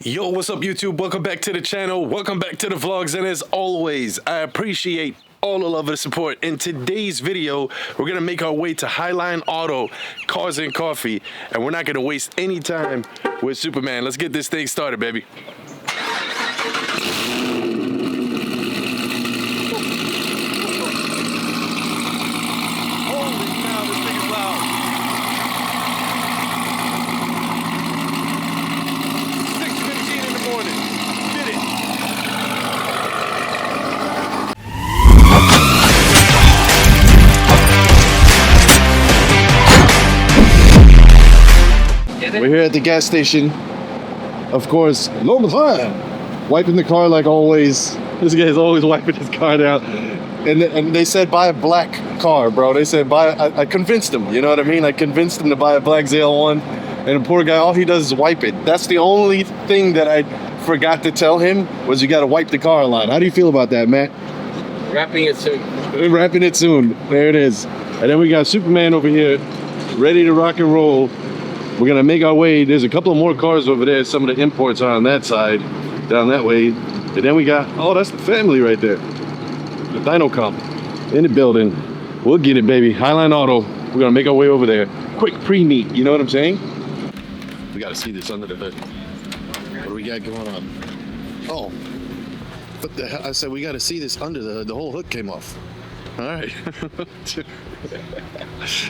Yo, what's up YouTube? Welcome back to the channel. Welcome back to the vlogs. And as always, I appreciate all the love and support. In today's video, we're gonna make our way to Highline Auto, Cars and Coffee. And we're not gonna waste any time with Superman. Let's get this thing started, baby. We're here at the gas station. Of course, McLaren, wiping the car like always. This guy is always wiping his car down. And they said buy a black car, bro. They said buy. I convinced him. You know what I mean? I convinced him to buy a black ZL1. And the poor guy, all he does is wipe it. That's the only thing that I forgot to tell him was you got to wipe the car a lot. How do you feel about that, Matt? Wrapping it soon. Wrapping it soon. There it is. And then we got Superman over here, ready to rock and roll. We're gonna make our way. There's a couple of more cars over there. Some of the imports are on that side, down that way. And then we got, oh, that's the family right there. The Dino Comp in the building. We'll get it, baby. Highline Auto. We're gonna make our way over there. Quick pre-meet, you know what I'm saying? We gotta see this under the hood. What do we got going on? Oh, what the hell? I said we gotta see this under the hood. The whole hood came off. All right.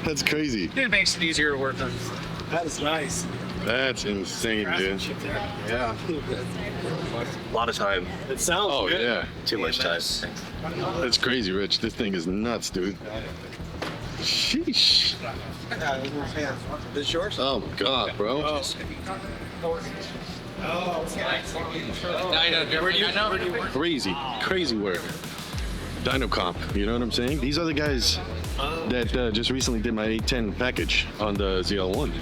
That's crazy. It makes it easier to work on. That is nice. That's insane, dude. Yeah. A lot of time. It sounds Oh, good. yeah. Too much time. That's crazy, Rich. This thing is nuts, dude. Sheesh. This yours? Oh, God, bro. Crazy, crazy work. Dino Comp, you know what I'm saying? These are the guys that just recently did my 810 package on the ZL1.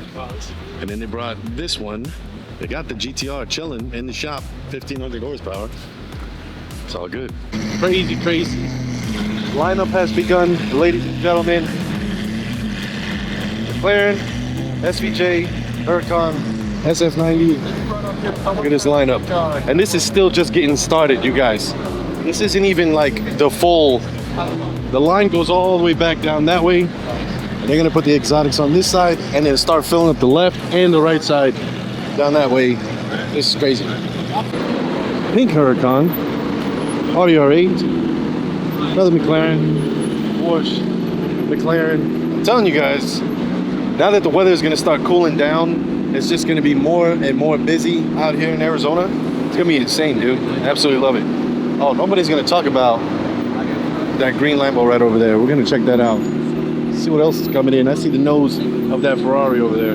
And then they brought this one. They got the GTR chilling in the shop, 1500 horsepower. It's all good. Crazy, crazy. Lineup has begun, ladies and gentlemen. McLaren, SVJ, Huracan, SF90. Look at this lineup. And this is still just getting started, you guys. This isn't even like the full. The line goes all the way back down that way. And they're gonna put the exotics on this side and then start filling up the left and the right side down that way. This is crazy. Pink Huracan, Audi R8, another McLaren, Porsche, McLaren. I'm telling you guys, now that the weather is gonna start cooling down, it's just gonna be more and more busy out here in Arizona. It's gonna be insane, dude. I absolutely love it. Oh, nobody's gonna talk about that green Lambo right over there. We're gonna check that out. See what else is coming in. I see the nose of that Ferrari over there.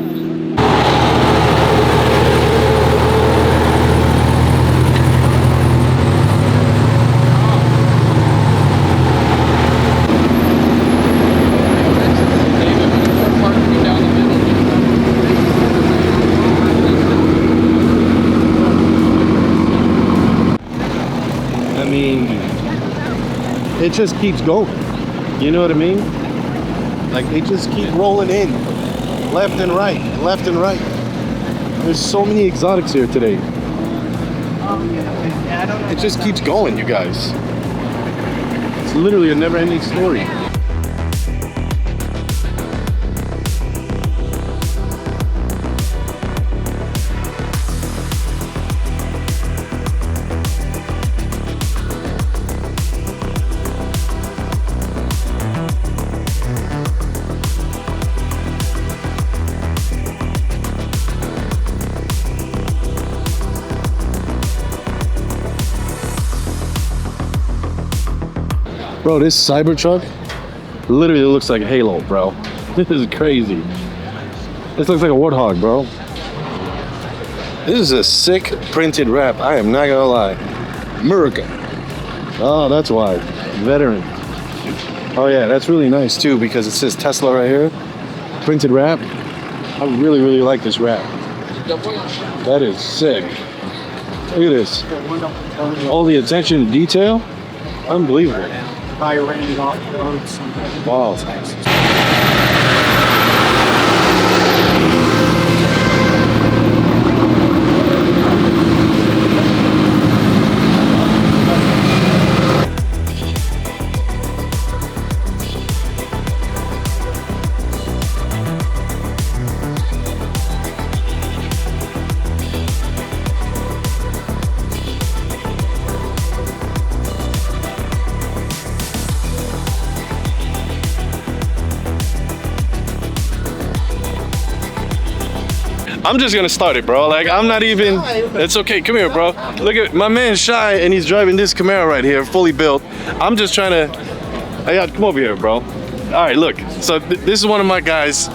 I mean, it just keeps going. You know what I mean? Like they just keep rolling in, left and right, left and right. There's so many exotics here today. It just keeps going, you guys. It's literally a never-ending story. Bro, this Cybertruck literally looks like Halo, bro. This is crazy. This looks like a Warthog, bro. This is a sick printed wrap. I am not gonna lie. America. Oh, that's why. Veteran. Oh yeah, that's really nice too because it says Tesla right here. Printed wrap. I really, really like this wrap. That is sick. Look at this. All the attention to detail. Unbelievable. Higher rated off roads. Wow. I'm just gonna start it, bro. Like, I'm not even, it's okay, come here, bro. Look at, my man's Shy, and he's driving this Camaro right here, fully built. I'm just trying to, hey, come over here, bro. All right, look, so this is one of my guys,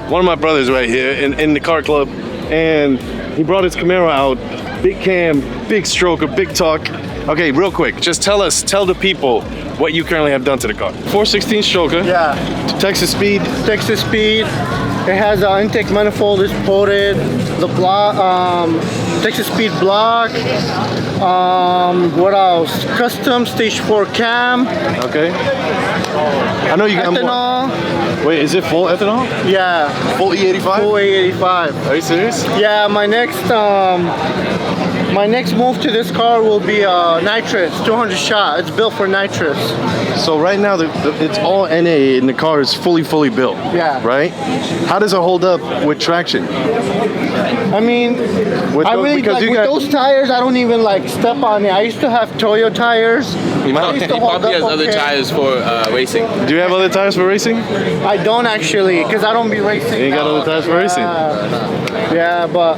one of my brothers right here in the car club, and he brought his Camaro out, big cam, big stroker, big talk. Okay, real quick, just tell the people what you currently have done to the car. 416 stroker. Yeah. Texas speed. Texas speed. It has an intake manifold is ported. The block, Texas speed block. What else? Custom stage 4 cam. Okay. I know you got Ethanol. Wait, is it full ethanol? Yeah. Full E85? Full E85. Are you serious? Yeah, my next move to this car will be nitrous, 200 shot. It's built for nitrous. So right now it's all NA and the car is fully built. Yeah. Right? How does it hold up with traction? I mean, I really like with those tires. I don't even like step on it. I used to have Toyo tires. He probably has other tires for racing. Do you have other tires for racing? I don't actually, because I don't be racing. You ain't got other tires for racing? Yeah, but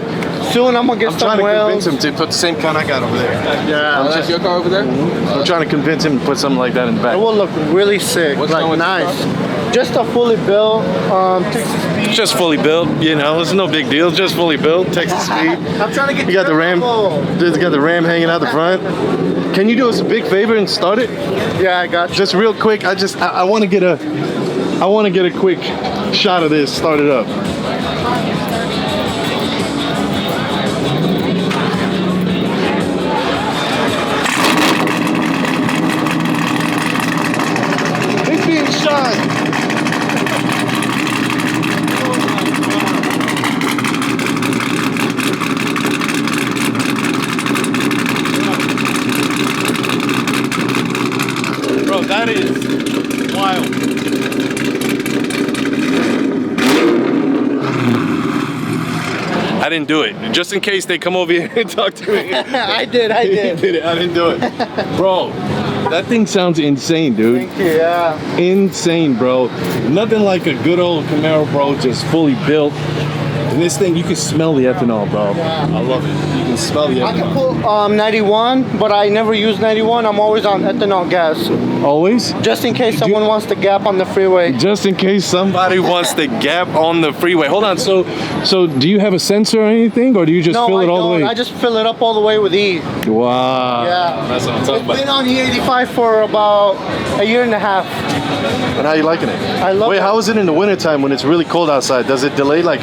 soon I'm gonna get some wheels. I'm trying to convince him to put the same kind I got over there. Yeah. That's your car over there? I'm trying to convince him to put something like that in the back. It will look really sick, What's like nice. Just a fully built Texas speed. Just fully built, you know, it's no big deal. Just fully built, Texas speed. I'm trying to get You got the Ram. Just got the Ram hanging out the front. Can you do us a big favor and start it? Yeah, I got you. Just real quick. I want to get a quick shot of this. Start it up. It's being shot. Bro, that is wild. I didn't do it. Just in case they come over here and talk to me. I did. He did it. I didn't do it. Bro, that thing sounds insane, dude. Thank you, yeah. Insane, bro. Nothing like a good old Camaro, bro, just fully built. And this thing, you can smell the ethanol, bro. I love it. You can smell the ethanol. I can put 91, but I never use 91. I'm always on ethanol gas. Always? Just in case someone wants to gap on the freeway. Just in case somebody wants to gap on the freeway. Hold on, so do you have a sensor or anything, or do you just fill it all the way? I just fill it up all the way with E. Wow. Yeah. That's what I'm talking It's about. been on E85 for about a year and a half. And how you liking it? I love it. Wait, how is it in the wintertime when it's really cold outside? Does it delay like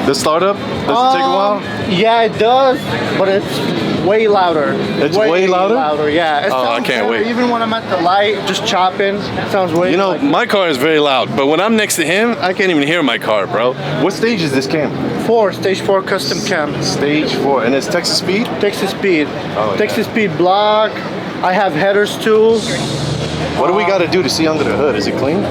the startup? Does it take a while? Yeah, it does, but it's way louder. It's way louder? Yeah. It Oh, I sounds can't better. wait. Even when I'm at the light, just chopping, it sounds way. You know, like, my car is very loud, but when I'm next to him, I can't even hear my car, bro. What stage is this cam? stage 4 custom cam. Stage 4, and it's Texas speed? Texas speed. Oh, Texas speed block. I have headers too. What do we got to do to see under the hood? Is it clean?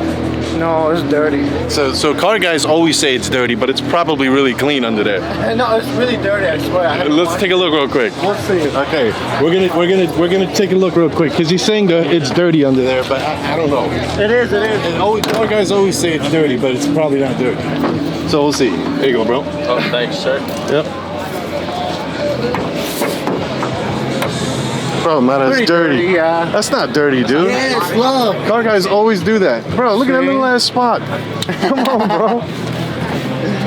No, it's dirty. So car guys always say it's dirty, but it's probably really clean under there. No, it's really dirty. I swear. Let's take a look real quick. We'll see. Okay, we're gonna take a look real quick because he's saying that it's dirty under there, but I don't know. It is. It is. And car guys always say it's dirty, but it's probably not dirty. So we'll see. There you go, bro. Oh, thanks, sir. Yep. Bro, man, that's Pretty dirty. dirty, yeah. That's not dirty, dude. Yeah, it's love. Car guys always do that. Bro, look at that See? little ass spot. Come on, bro.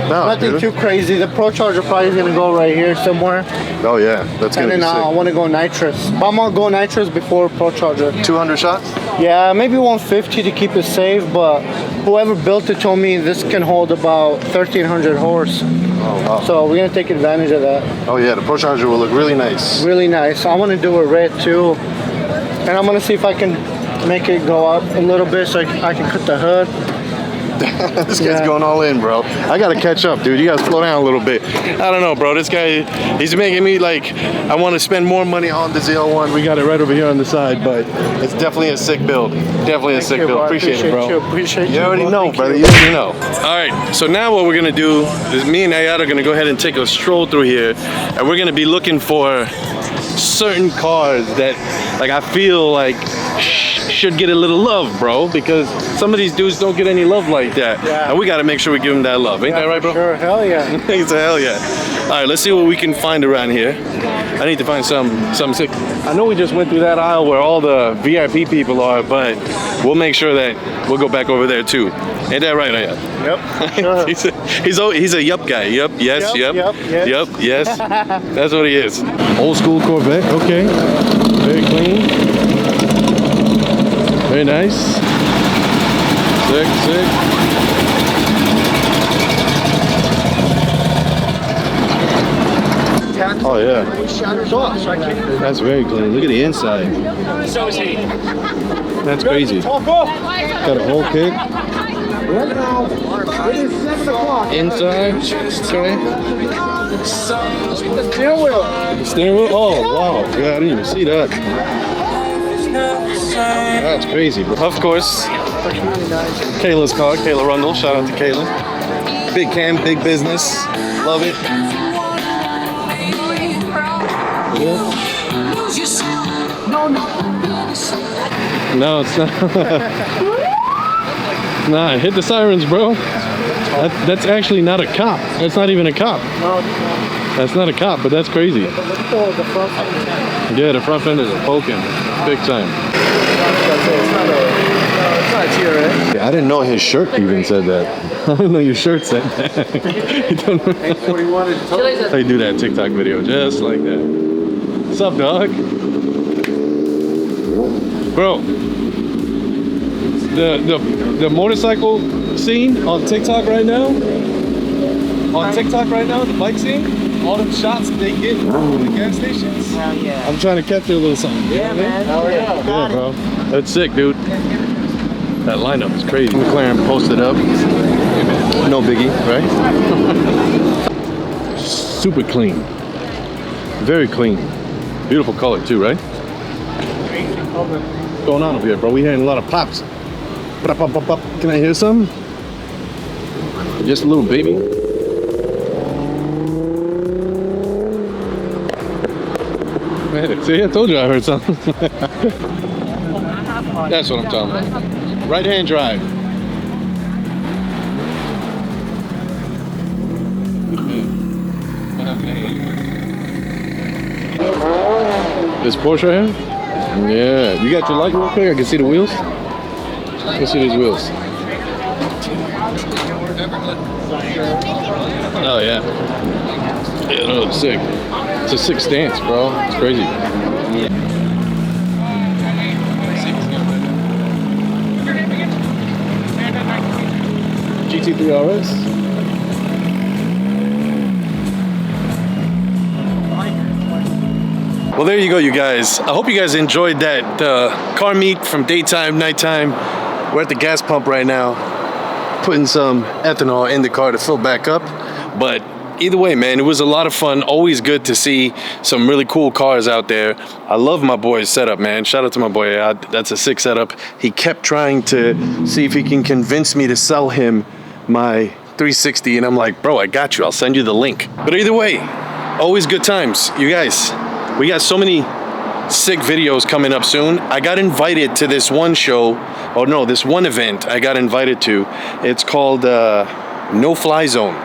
No, Nothing dude. too crazy. The Pro Charger probably is gonna go right here somewhere, Oh yeah, that's and gonna then be I sick. want to go nitrous. But I'm gonna go nitrous before Pro Charger. 200 shots? Yeah, maybe 150 to keep it safe. But whoever built it told me this can hold about 1,300 horse. Oh wow. So we're gonna take advantage of that. Oh yeah, the Pro Charger will look really nice. Really nice. I want to do a red too, and I'm gonna see if I can make it go up a little bit so I can cut the hood. This guy's Yeah. going all in, bro. I gotta catch up, dude. You gotta slow down a little bit. I don't know, bro. This guy, he's making me like, I want to spend more money on the ZL1. We got it right over here on the side, but it's definitely a sick build. Definitely a sick you, build. bro. Appreciate it, bro. Appreciate you. You already bro. know, Thank brother. you. You already know. All right. So now what we're gonna do is me and Ayat are gonna go ahead and take a stroll through here, and we're gonna be looking for certain cars that, like, I feel like should get a little love, bro, because some of these dudes don't get any love like that. Yeah. And we gotta make sure we give them that love. Ain't that right, bro? Sure, hell yeah. Thanks, hell yeah. All right, let's see what we can find around here. I need to find something sick. I know we just went through that aisle where all the VIP people are, but we'll make sure that we'll go back over there too. Ain't that right? Yep. he's a yup guy. Yup, yes, yup, Yep. yes. That's what he is. Old school Corvette. Okay, very clean, very nice. Sick. Oh yeah, that's very clean. Look at the inside. That's crazy. Got a whole kick. Inside, okay. Steering wheel. Oh wow, yeah, I didn't even see that. That's crazy. Of course, Kayla's car. Kayla Rundle. Shout out to Kayla. Big cam, big business. Love it. No, it's not. Nah, hit the sirens, bro. That's actually not a cop. That's not even a cop. That's not a cop, but that's crazy. Yeah, the front fenders are poking big time. I didn't know his shirt even said that. I didn't know your shirt said that. They do that TikTok video just like that. What's up, dog? Bro, the motorcycle scene on TikTok right now, the bike scene, all them shots they get from the gas stations. Yeah. I'm trying to capture a little something. Yeah, man. Oh, yeah. Yeah, bro. That's sick, dude. That lineup is crazy. McLaren posted up. No biggie, right? Super clean. Very clean. Beautiful color too, right? What's going on over here, bro? We hearing a lot of pops. Can I hear some? Just a little baby. Man, see, I told you I heard something. That's what I'm talking about. Right-hand drive. This Porsche right here? Yeah. You got your light real quick? I can see the wheels. Let's see these wheels. Oh yeah. Yeah, that looks sick. It's a sick stance, bro. It's crazy. GT3 RS. Well, there you go, you guys. I hope you guys enjoyed that car meet from daytime, nighttime. We're at the gas pump right now, putting some ethanol in the car to fill back up. But either way, man, it was a lot of fun. Always good to see some really cool cars out there. I love my boy's setup, man. Shout out to my boy. That's a sick setup. He kept trying to see if he can convince me to sell him my 360, and I'm like, bro, I got you. I'll send you the link. But either way, always good times. You guys, we got so many sick videos coming up soon. I got invited to this one show, or no, this one event I got invited to. It's called No Fly Zone.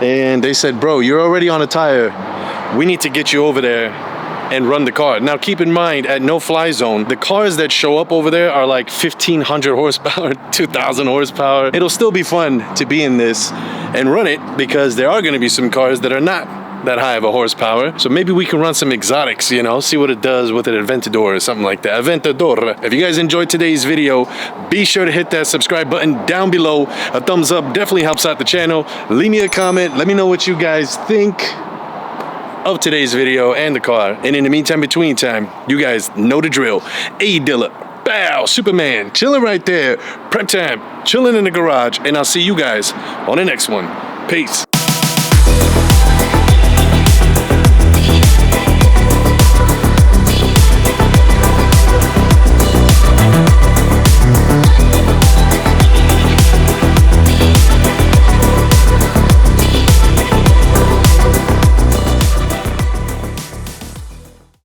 And they said, bro, you're already on a tire. We need to get you over there and run the car. Now keep in mind, at No Fly Zone, the cars that show up over there are like 1,500 horsepower, 2,000 horsepower. It'll still be fun to be in this and run it, because there are gonna be some cars that are not that high of a horsepower. So maybe we can run some exotics, you know, see what it does with an Aventador or something like that. Aventador. If you guys enjoyed today's video, be sure to hit that subscribe button down below. A thumbs up definitely helps out the channel. Leave me a comment. Let me know what you guys think of today's video and the car. And in the meantime, between time, you guys know the drill. A Dilla, bow, Superman, chilling right there. Prep time, chilling in the garage. And I'll see you guys on the next one. Peace.